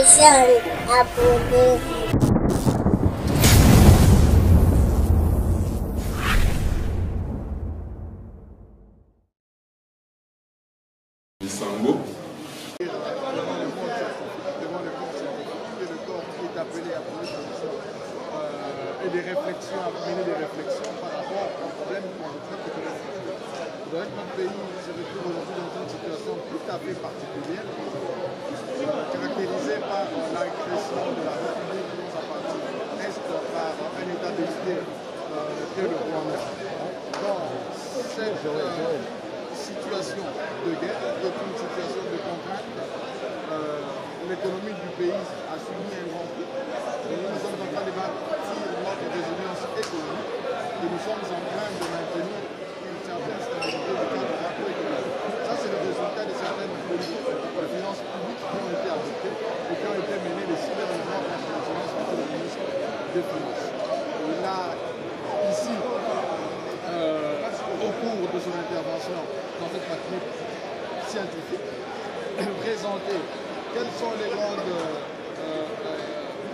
chaîne, abonnez-vous. Sango. Et des réflexions, à mener des réflexions par rapport aux problèmes qu'on traite de l'électricité. Notre pays se retrouve aujourd'hui dans une situation tout à fait particulière, caractérisée par l'agression de la République dans sa partie est par un état d'unité que le Rwanda. Dans cette situation de guerre, qui est une situation de contrainte, l'économie du pays a subi un grand coup. Nous sommes en train de bâtir notre résilience économique et nous sommes en train de maintenir une certaine stabilité du cadre macroéconomique. Ça, c'est le résultat de certaines politiques de finances publiques qui ont été adoptées et qui ont été menées les 6 derniers mois par son excellence le ministre des Finances. Il a ici, au cours de son intervention dans cette matinée scientifique, présenté quelles sont les grandes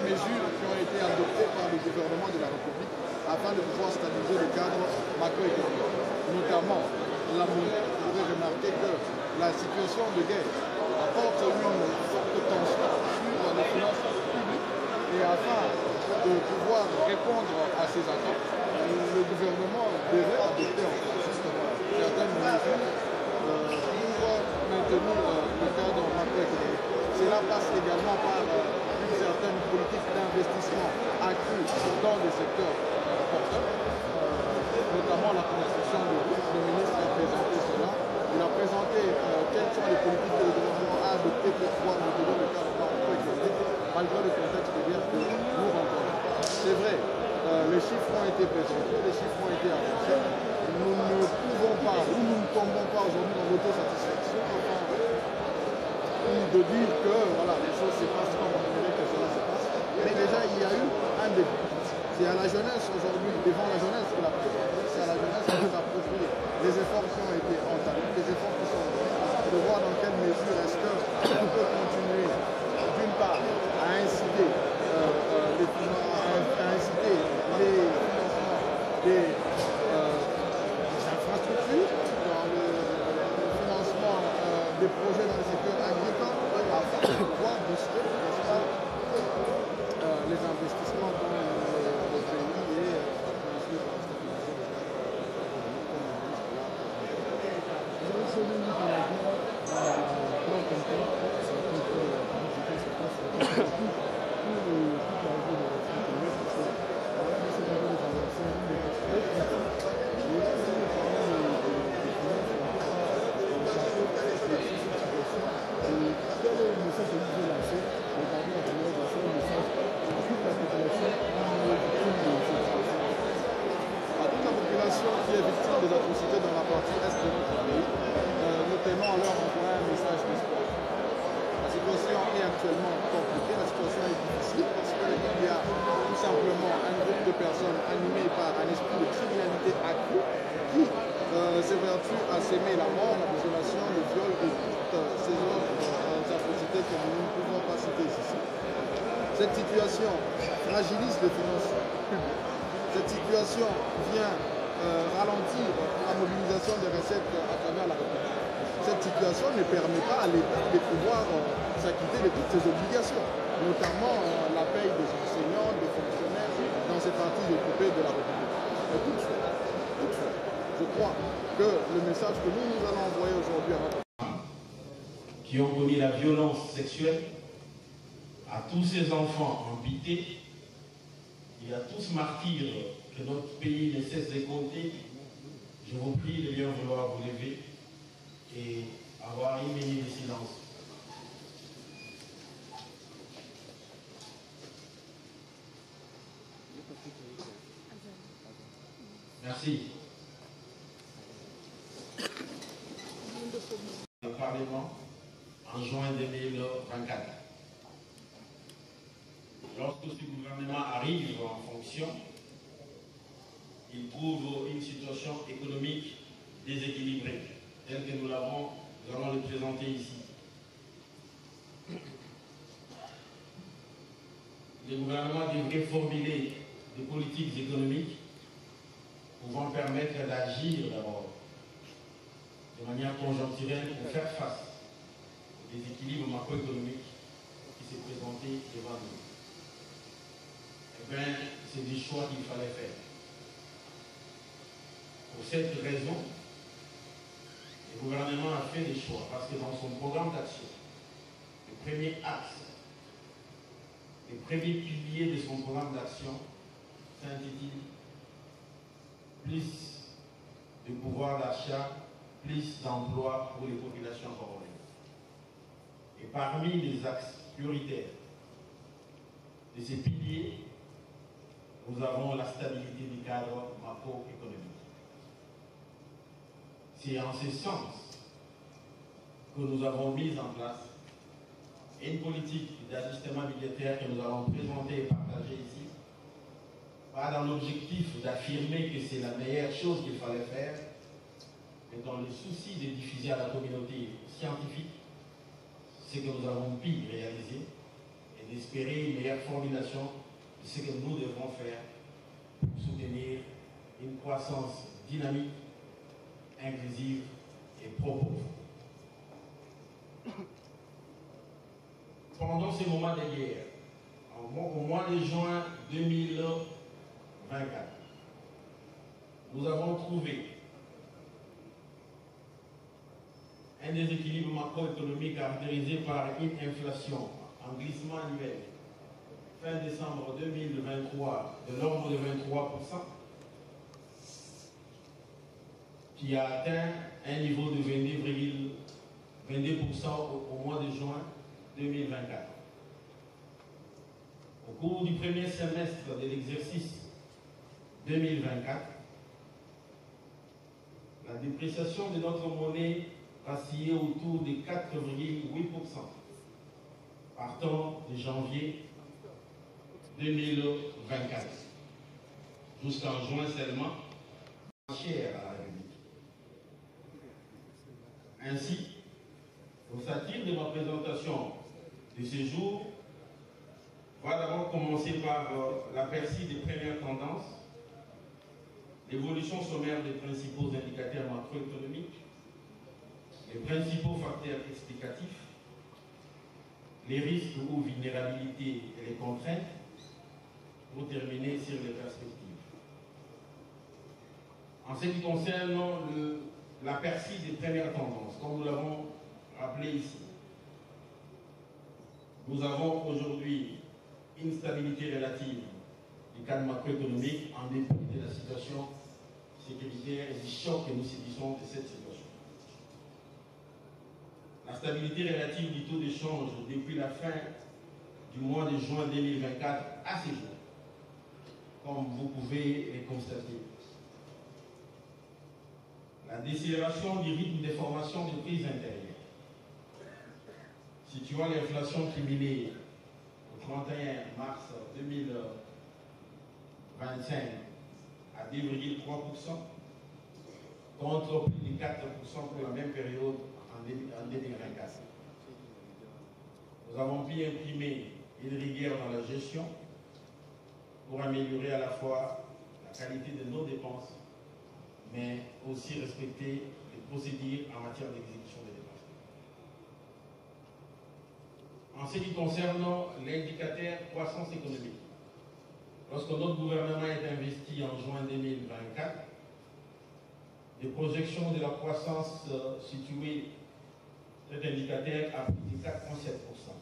mesures qui ont été adoptées par le gouvernement de la République afin de pouvoir stabiliser le cadre macroéconomique. Notamment, la monnaie, vous pourrez remarquer que la situation de guerre apporte une forte tension sur les finances publiques et afin de pouvoir répondre à ces attentes, le gouvernement devait adopter en fait certaines mesures pour maintenir le cadre macroéconomique. Cela passe également par une certaine politique d'investissement accrue dans les secteurs porteurs, notamment la construction de routes. Le ministre a présenté cela. Il a présenté quelles sont les politiques que le gouvernement a adoptées pour pouvoir maintenir le cadre macroéconomique malgré le contexte de guerre que nous rencontrons. C'est vrai, les chiffres ont été présentés, les chiffres ont été avancés. Nous ne pouvons pas, ou nous ne tombons pas aujourd'hui dans l'autosatisfaction, de dire que voilà, les choses se passent comme on aimerait que cela se passe. Mais déjà, il y a eu un début. C'est à la jeunesse aujourd'hui, devant la jeunesse que la priorité, c'est à la jeunesse de s'approprier les efforts qui ont été entamés, les efforts qui sont faits, de voir dans quelle mesure est-ce qu'on peut continuer, d'une part, à inciter les financements des infrastructures, dans le financement des projets dans le secteur agricole, afin de pouvoir booster les investissements dans le pays et bien sûr la stabilisation qui est victime des atrocités dans la partie est de notre pays, nous tenons à leur envoyer un message d'espoir. La situation est actuellement compliquée, la situation est difficile parce qu'il y a tout simplement un groupe de personnes animées par un esprit de criminalité accru qui s'évertue à s'aimer la mort, la désolation, le viol et toutes ces autres atrocités que nous ne pouvons pas citer ici. Cette situation fragilise les finances publiques. Cette situation vient ralentir la mobilisation des recettes à travers la République. Cette situation ne permet pas à l'État de pouvoir s'acquitter de toutes ses obligations, notamment la paye des enseignants, des fonctionnaires dans ces parties occupées de la République. Mais toutefois, je crois que le message que nous allons envoyer aujourd'hui à notre qui ont commis la violence sexuelle, à tous ces enfants amputés et à tous ces martyrs que notre pays ne cesse de compter, je vous prie de bien vouloir vous lever et avoir une minute de silence. Merci. Le Parlement en juin 2024. Lorsque ce gouvernement arrive en fonction, il trouve une situation économique déséquilibrée, telle que nous allons le présenter ici. le gouvernement devrait formuler des politiques économiques pouvant permettre d'agir d'abord de manière conjoncturelle pour faire face aux déséquilibres macroéconomiques qui s'est présenté devant nous. Eh bien, c'est des choix qu'il fallait faire. Pour cette raison, le gouvernement a fait des choix parce que dans son programme d'action, le premier axe, le premier pilier de son programme d'action s'intitule plus de pouvoir d'achat, plus d'emplois pour les populations congolaises. Et parmi les axes prioritaires de ces piliers, nous avons la stabilité du cadre macroéconomique. C'est en ce sens que nous avons mis en place une politique d'ajustement budgétaire que nous allons présenter et partager ici, pas dans l'objectif d'affirmer que c'est la meilleure chose qu'il fallait faire, mais dans le souci de diffuser à la communauté scientifique ce que nous avons pu réaliser et d'espérer une meilleure formulation de ce que nous devons faire pour soutenir une croissance dynamique, inclusive et pro-pauvre. Pendant ces moments de guerre, au mois de juin 2024, nous avons trouvé un déséquilibre macroéconomique caractérisé par une inflation en glissement annuel fin décembre 2023 de l'ordre de 23%, qui a atteint un niveau de 22% au mois de juin 2024. Au cours du premier semestre de l'exercice 2024, la dépréciation de notre monnaie vacillait autour de 4,8%, partant de janvier 2024 jusqu'en juin seulement, chère à la République. Ainsi, l'ossature de ma présentation de ce jour va d'abord commencer par l'aperçu des premières tendances, l'évolution sommaire des principaux indicateurs macroéconomiques, les principaux facteurs explicatifs, les risques ou vulnérabilités et les contraintes, pour terminer sur les perspectives. En ce qui concerne l'aperçu des premières tendances, comme nous l'avons rappelé ici, nous avons aujourd'hui une stabilité relative du cadre macroéconomique en dépit de la situation sécuritaire et du choc que nous subissons de cette situation. La stabilité relative du taux d'échange depuis la fin du mois de juin 2024 à ce jour, comme vous pouvez le constater. La décélération du rythme de formation des prix intérieures, situant l'inflation cumulée au 31 mars 2025 à 2,3%, contre plus de 4% pour la même période en 2024. Nous avons pu imprimer une rigueur dans la gestion pour améliorer à la fois la qualité de nos dépenses, mais aussi respecter les procédures en matière d'exécution des dépenses. En ce qui concerne l'indicateur croissance économique, lorsque notre gouvernement est investi en juin 2024, les projections de la croissance situées cet indicateur a plus de 4,7%.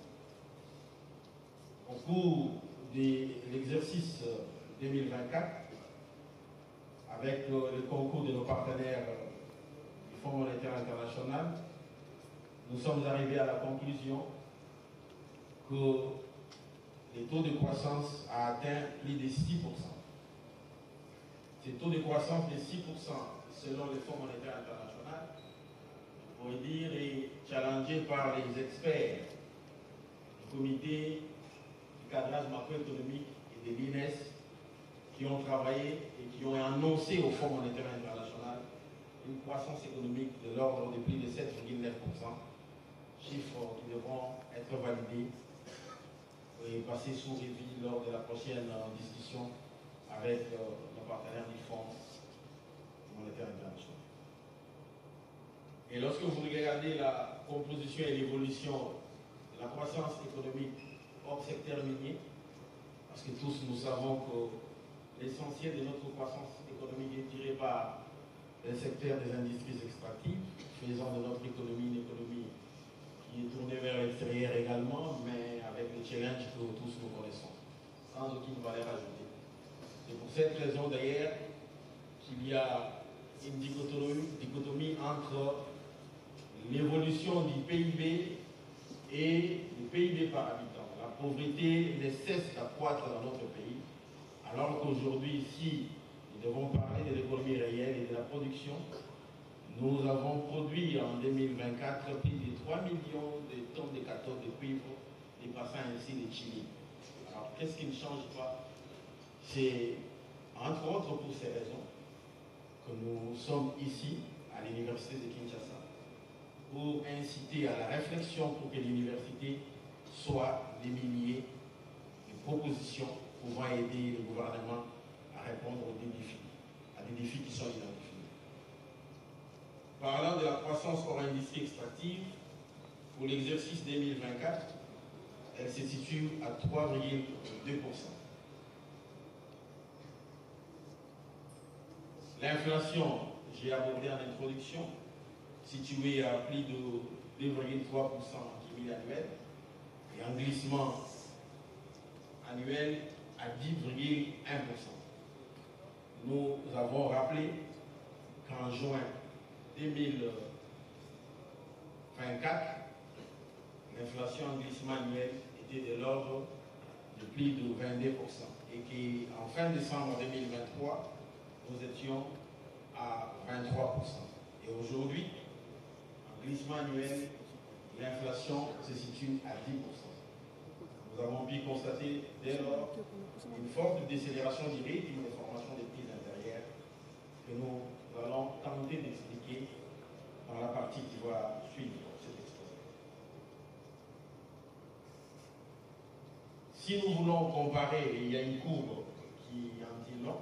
Au cours de l'exercice 2024, avec le concours de nos partenaires du Fonds monétaire international, nous sommes arrivés à la conclusion que le taux de croissance a atteint plus de 6%. Ce taux de croissance de 6%, selon le Fonds monétaire international, on pourrait dire, est challengé par les experts du comité du cadrage macroéconomique et de l'INES qui ont travaillé et qui ont annoncé au Fonds monétaire international une croissance économique de l'ordre de plus de 7,9%, chiffres qui devront être validés et passer sous revue lors de la prochaine discussion avec nos partenaires du Fonds monétaire international. Et lorsque vous regardez la composition et l'évolution de la croissance économique hors secteur minier, parce que tous nous savons que l'essentiel de notre croissance économique est tiré par le secteur des industries extractives, faisant de notre économie une économie qui est tournée vers l'extérieur également, mais avec les challenges que tous nous connaissons, sans aucune valeur ajoutée. C'est pour cette raison d'ailleurs qu'il y a une dichotomie entre l'évolution du PIB et le PIB par habitant. La pauvreté ne cesse d'accroître dans notre pays, alors qu'aujourd'hui, si nous devons parler de l'économie réelle et de la production, nous avons produit en 2024 plus de 3 millions de tonnes de cathodes de cuivre, dépassant ainsi le Chili. Alors, qu'est-ce qui ne change pas? C'est, entre autres, pour ces raisons, que nous sommes ici, à l'Université de Kinshasa, pour inciter à la réflexion pour que l'université soit des milliers de propositions pouvant aider le gouvernement à répondre à des défis qui sont identifiés. Parlant de la croissance hors industrie extractive, pour l'exercice 2024, elle se situe à 3,2%. L'inflation, j'ai abordé en introduction, située à plus de 2,3% en cumul annuel et en glissement annuel à 10,1%. Nous avons rappelé qu'en juin 2024, l'inflation en glissement annuel était de l'ordre de plus de 22% et qu'en fin décembre 2023, nous étions à 23%. Et aujourd'hui, en glissement annuel, l'inflation se situe à 10%. Nous avons pu constater dès lors une forte décélération du rythme de formation des prix intérieures que nous allons tenter d'expliquer dans la partie qui va suivre cet exposé. Si nous voulons comparer, et il y a une courbe qui en dit long,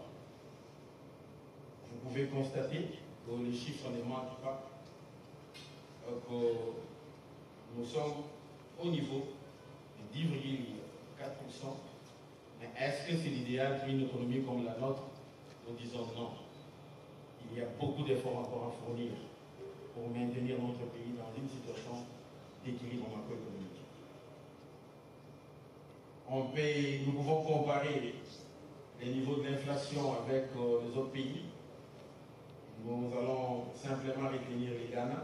vous pouvez constater que les chiffres ne mentent pas, que nous sommes au niveau de 10,4%. Mais est-ce que c'est l'idéal pour une économie comme la nôtre? Nous disons non. Il y a beaucoup d'efforts encore à fournir pour maintenir notre pays dans une situation d'équilibre macroéconomique. Nous pouvons comparer les niveaux de l'inflation avec les autres pays. Nous allons simplement retenir le Ghana,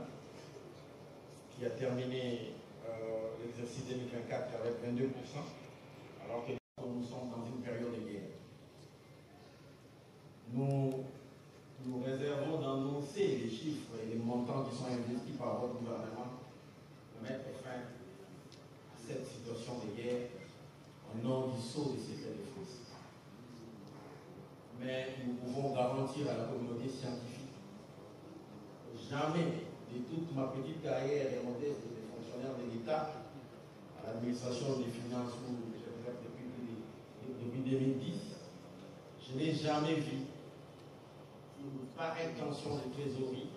qui a terminé l'exercice 2024 avec 22%, alors que nous sommes dans une période de guerre. Nous réservons d'annoncer les chiffres et les montants qui sont investis par votre gouvernement pour mettre fin à cette situation de guerre au nom du sceau des secrets de France. Mais nous pouvons garantir à la communauté scientifique que jamais de toute ma petite carrière et modeste de fonctionnaire de l'État à l'administration des finances où je travaille depuis 2010, je n'ai jamais vu une pareille tension de trésorerie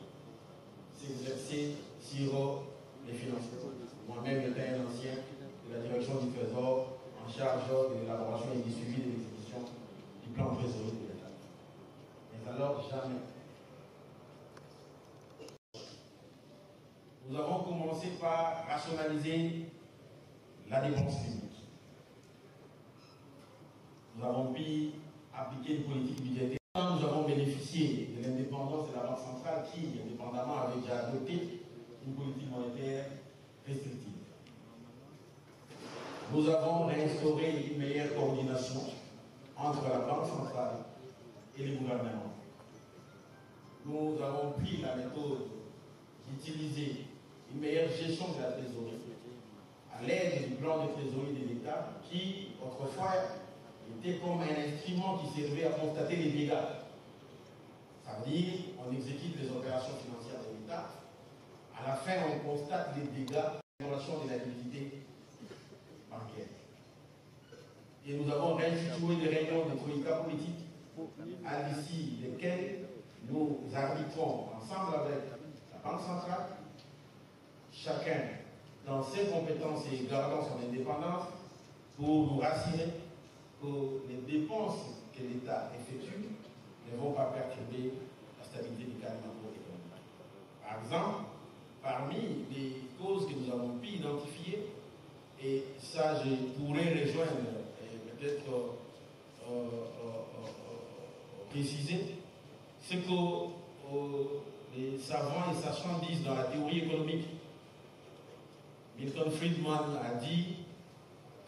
s'exercer sur les finances. Moi-même, j'étais un ancien de la direction du Trésor en charge de l'élaboration et du suivi de l'exécution du plan de trésorerie de l'État. Mais alors, jamais. Nous avons commencé par rationaliser la dépense publique. Nous avons pu appliquer une politique budgétaire. Nous avons bénéficié de l'indépendance de la Banque centrale qui, indépendamment, avait déjà adopté une politique monétaire restrictive. Nous avons réinstauré une meilleure coordination entre la Banque centrale et le gouvernement. Nous avons pris la méthode d'utiliser une meilleure gestion de la trésorerie à l'aide du plan de trésorerie de l'État qui, autrefois, était comme un instrument qui servait à constater les dégâts. Ça veut dire on exécute les opérations financières de l'État. À la fin, on constate les dégâts en relation de la liquidité bancaire. et nous avons réinstitué des réunions de troïka politique à l'issue desquelles nous arbitrons ensemble avec la Banque centrale, chacun dans ses compétences et gardant son indépendance, pour nous rassurer que les dépenses que l'État effectue ne vont pas perturber la stabilité du cadre macroéconomique. Par exemple, parmi les causes que nous avons pu identifier, et ça je pourrais rejoindre et peut-être préciser, c'est que les savants et sachants disent dans la théorie économique, Milton Friedman a dit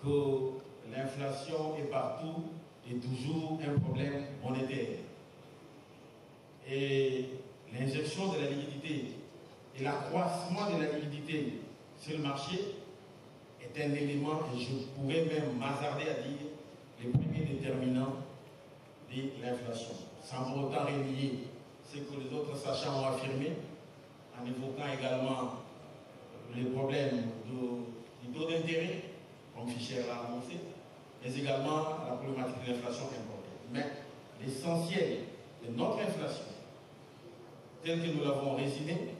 que l'inflation est partout et toujours un problème monétaire. Et l'injection de la liquidité et l'accroissement de la liquidité sur le marché est un élément, et je pourrais même m'hasarder à dire, les premiers déterminants de l'inflation. Sans pour autant renier ce que les autres sachants ont affirmé, en évoquant également les problèmes du taux d'intérêt, comme Fischer l'a annoncé, mais également la problématique de l'inflation importée. Mais l'essentiel de notre inflation, telle que nous l'avons résumée,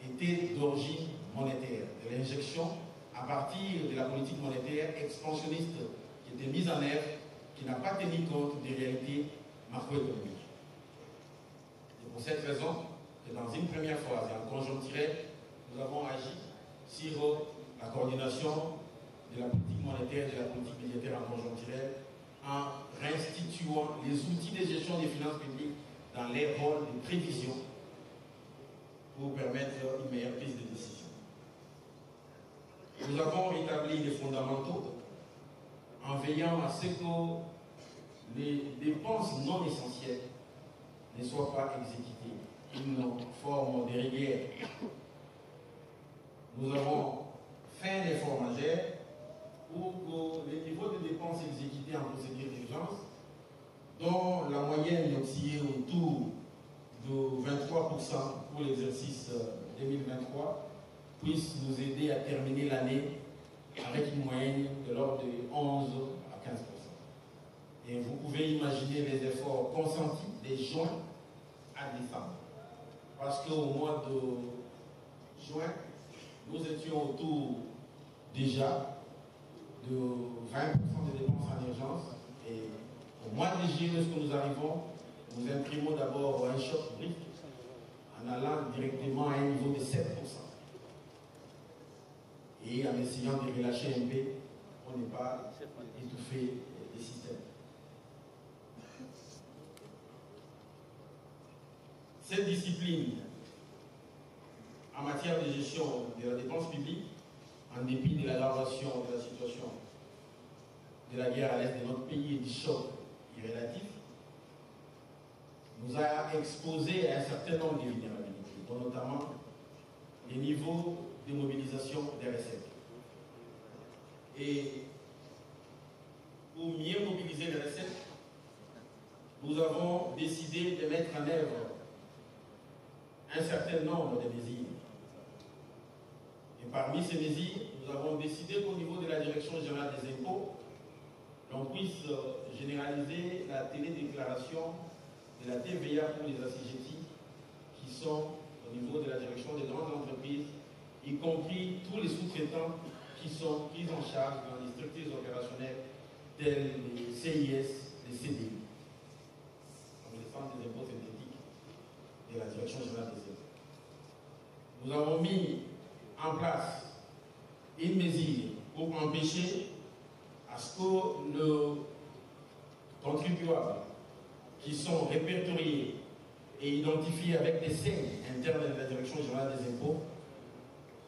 était d'origine monétaire, de l'injection à partir de la politique monétaire expansionniste qui était mise en œuvre, qui n'a pas tenu compte des réalités macroéconomiques. C'est pour cette raison que dans une première phase, et en conjoncturel, nous avons agi sur la coordination de la politique monétaire et de la politique budgétaire en conjoncturel en réinstituant les outils de gestion des finances publiques dans les rôles de prévision pour permettre une meilleure prise de décision. Nous avons établi les fondamentaux en veillant à ce que les dépenses non essentielles ne soient pas exécutées. Une forme de rigueur. Nous avons fait un effort majeur pour que les niveaux de dépenses exécutées en procédure d'urgence, dont la moyenne oscillait autour de 23% pour l'exercice 2023, puissent nous aider à terminer l'année avec une moyenne de l'ordre de 11 à 15%. Et vous pouvez imaginer les efforts consentis de juin à décembre. Parce qu'au mois de juin, nous étions autour déjà de 20% des dépenses en urgence. Et au mois de juillet, lorsque nous arrivons, nous imprimons d'abord un choc brut en allant directement à un niveau de 7%. Et en essayant de relâcher un peu, on n'est pas étouffé les systèmes. Cette discipline en matière de gestion de la dépense publique, en dépit de l'aggravation de la situation de la guerre à l'est de notre pays et du choc irrélatif, nous a exposé à un certain nombre de vulnérabilités, dont notamment les niveaux de mobilisation des recettes. Et pour mieux mobiliser les recettes, nous avons décidé de mettre en œuvre un certain nombre de mesures. Et parmi ces mesures, nous avons décidé qu'au niveau de la Direction générale des impôts, l'on puisse généraliser la télédéclaration de la TVA pour les assujettis qui sont au niveau de la direction des grandes entreprises, y compris tous les sous-traitants qui sont pris en charge dans les structures opérationnelles telles les CIS, les CDI, comme les centres des impôts synthétiques de la Direction générale des impôts. Nous avons mis en place une mesure pour empêcher à ce que le contribuable qui sont répertoriés et identifiés avec des seuils internes de la Direction générale des impôts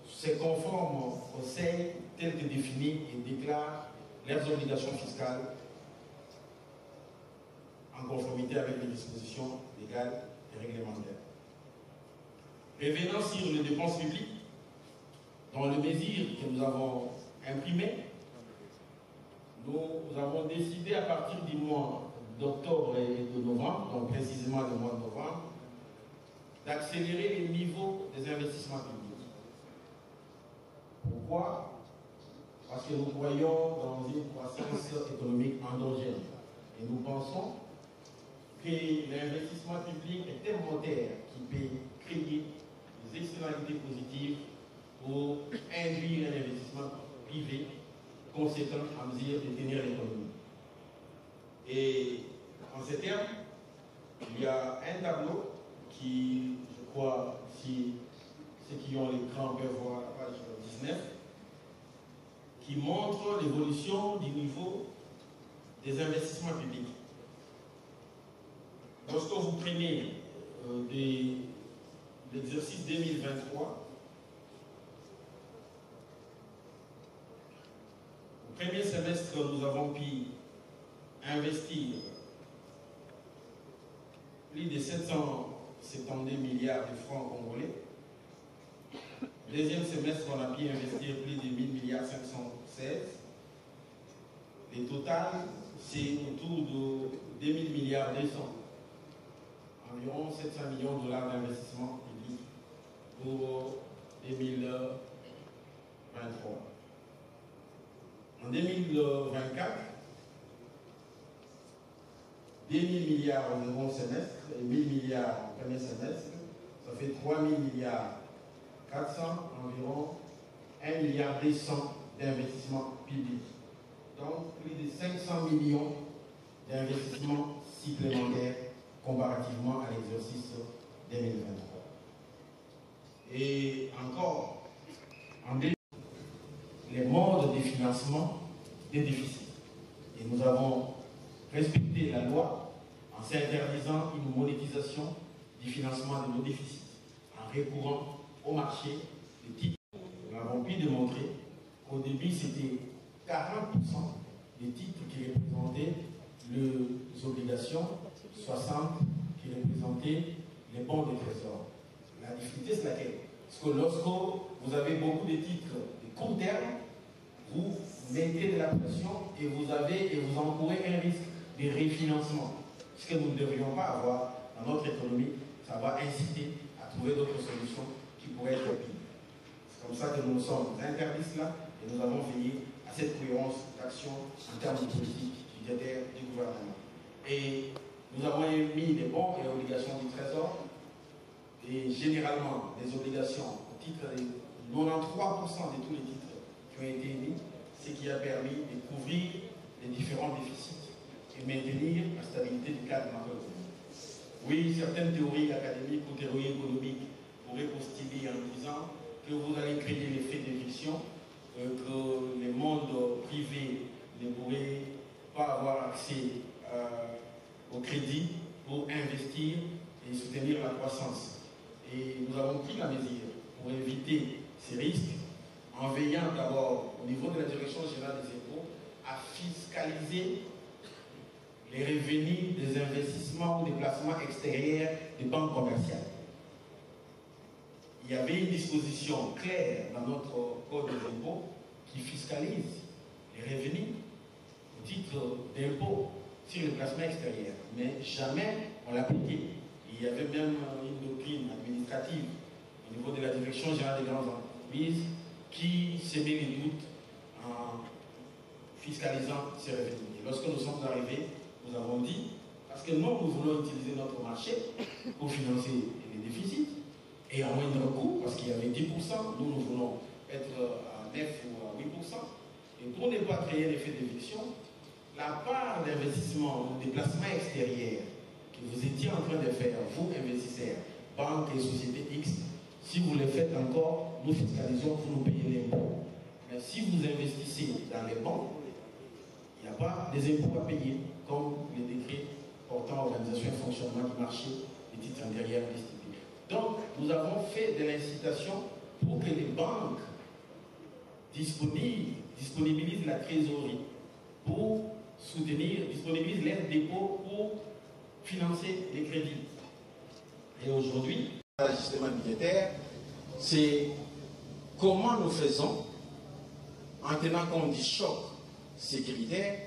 se conforment aux seuils tels que définis et déclarent leurs obligations fiscales en conformité avec les dispositions légales et réglementaires. Revenant sur les dépenses publiques, dans les mesures que nous avons imprimées, nous avons décidé à partir du mois d'octobre et de novembre, donc précisément le mois de novembre, d'accélérer les niveaux des investissements publics. Pourquoi? parce que nous croyons dans une croissance économique endogène. Et nous pensons que l'investissement public est un moteur qui peut créer des externalités positives pour induire un investissement privé conséquent en mesure de tenir l'économie. Et en ces termes, il y a un tableau qui, je crois, si ceux qui ont l'écran peuvent voir la page 19, qui montre l'évolution du niveau des investissements publics. Lorsque vous prenez l'exercice 2023, au premier semestre, nous avons pu investir plus de 772 milliards de francs congolais. Deuxième semestre, on a pu investir plus de 1000 milliards 516. Le total, c'est autour de 2000 milliards 200. Environ 700 millions de dollars d'investissement public pour 2023. En 2024, 2000 milliards au second semestre et 1000 milliards au premier semestre, ça fait 3000 milliards 400, environ 1 milliard 200 d'investissements publics. Donc plus de 500 millions d'investissements supplémentaires comparativement à l'exercice 2023. Et encore, en les modes de financement des déficits. Et nous avons respecté la loi en s'interdisant une monétisation du financement de nos déficits, en recourant au marché des titres. Nous avons pu démontrer qu'au début, c'était 40% des titres qui représentaient les obligations, 60% qui représentaient les bons de trésor. La difficulté, c'est laquelle? Parce que lorsque vous avez beaucoup de titres de court terme, vous mettez de la pression et vous encourez un risque de refinancement. Ce que nous ne devrions pas avoir dans notre économie, ça va inciter à trouver d'autres solutions qui pourraient être pires. C'est comme ça que nous nous sommes interdits cela et nous avons veillé à cette cohérence d'action en termes de politique budgétaire du gouvernement. Et nous avons émis des bons et obligations du Trésor et généralement des obligations au titre de 93% de tous les titres qui ont été émis, ce qui a permis de couvrir les différents déficits et maintenir la stabilité du cadre macroéconomique. Oui, certaines théories académiques ou théories économiques pourraient postuler en disant que vous allez créer l'effet d'éviction, que les mondes privés ne pourraient pas avoir accès au crédit pour investir et soutenir la croissance. Et nous avons pris la mesure pour éviter ces risques en veillant d'abord au niveau de la Direction générale des impôts à fiscaliser les revenus des investissements ou des placements extérieurs des banques commerciales. Il y avait une disposition claire dans notre code des impôts qui fiscalise les revenus au titre d'impôt sur les placements extérieurs. Mais jamais on l'appliquait. Il y avait même une doctrine administrative au niveau de la Direction générale des grandes entreprises qui semait les doutes en fiscalisant ces revenus. Et lorsque nous sommes arrivés, nous avons dit, parce que nous voulons utiliser notre marché pour financer les déficits, et à moindre coût, parce qu'il y avait 10%, nous voulons être à 9 ou à 8%, et pour ne pas créer l'effet d'éviction, la part d'investissement ou des placements extérieurs que vous étiez en train de faire, vous investisseurs, banques et sociétés X, si vous le faites encore, nous fiscalisons pour nous payer l'impôt. Mais si vous investissez dans les banques, il n'y a pas des impôts à payer, comme les décrets portant organisation et fonctionnement du marché des titres intérieurs distribués. Donc, nous avons fait de l'incitation pour que les banques disponibilisent la trésorerie pour soutenir, disponibilisent leurs dépôts pour financer les crédits. Et aujourd'hui, l'ajustement budgétaire, c'est comment nous faisons, en tenant compte du choc sécuritaire,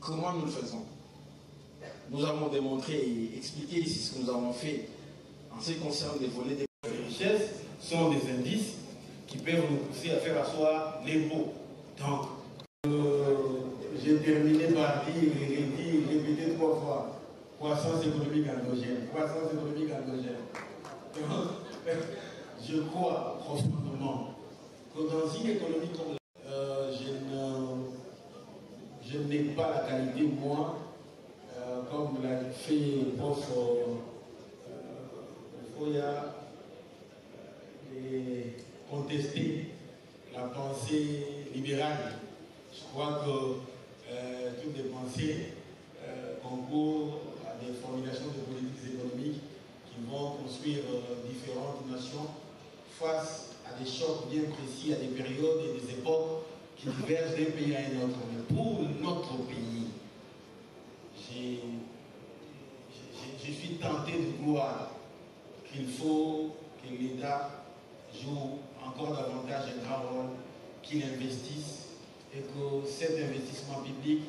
comment nous le faisons. Nous avons démontré et expliqué ici ce que nous avons fait en ce qui concerne les volets des richesses, sont des indices qui peuvent nous pousser à faire asseoir l'impôt. Donc, j'ai terminé par dire et répéter 3 fois croissance économique endogène, croissance économique endogène. Donc, je crois profondément que dans une économie comme je n'ai pas la qualité, moi, comme l'a fait prof Foya, de contester la pensée libérale. Je crois que toutes les pensées concourent à des formulations de politiques économiques qui vont construire différentes nations face à des chocs bien précis, à des périodes et des époques qui divergent d'un pays à un autre. Mais pour notre pays, je suis tenté de croire qu'il faut que l'État joue encore davantage un grand rôle, qu'il investisse et que cet investissement public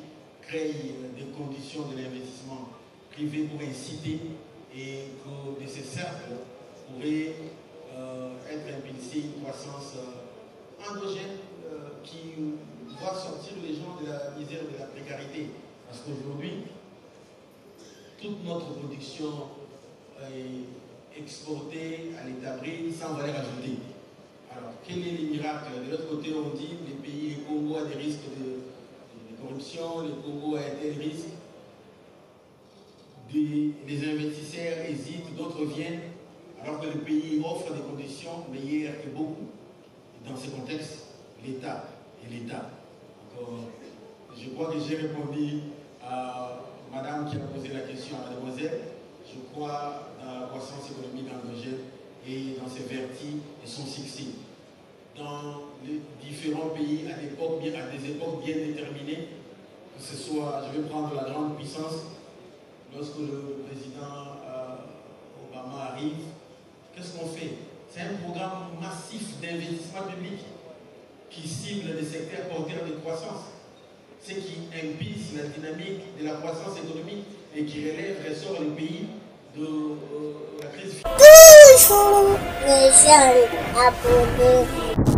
crée des conditions de l'investissement privé pour inciter et que de ces cercles pourrait être impulsée une croissance endogène qui va sortir les gens de la misère et de la précarité. Parce qu'aujourd'hui, toute notre production est exportée à l'état brut sans valeur ajoutée. Alors, quel est le miracle? De l'autre côté, on dit que les pays, les Congo a des risques de corruption, les Congo a un tel risque. Les investisseurs hésitent, d'autres viennent, alors que le pays offre des conditions meilleures que beaucoup. Et dans ce contexte, l'État et l'État. Je crois que j'ai répondu à madame qui a posé la question à mademoiselle. Je crois dans la croissance économique endogène et dans ses vertus et son succès. Dans les différents pays à des époques bien déterminées, que ce soit, je vais prendre la grande puissance, lorsque le président Obama arrive, qu'est-ce qu'on fait? C'est un programme massif d'investissement public qui cible des secteurs porteurs de croissance, ce qui impulse la dynamique de la croissance économique et qui ressort le pays de la crise. Toujours les jeunes abonnés.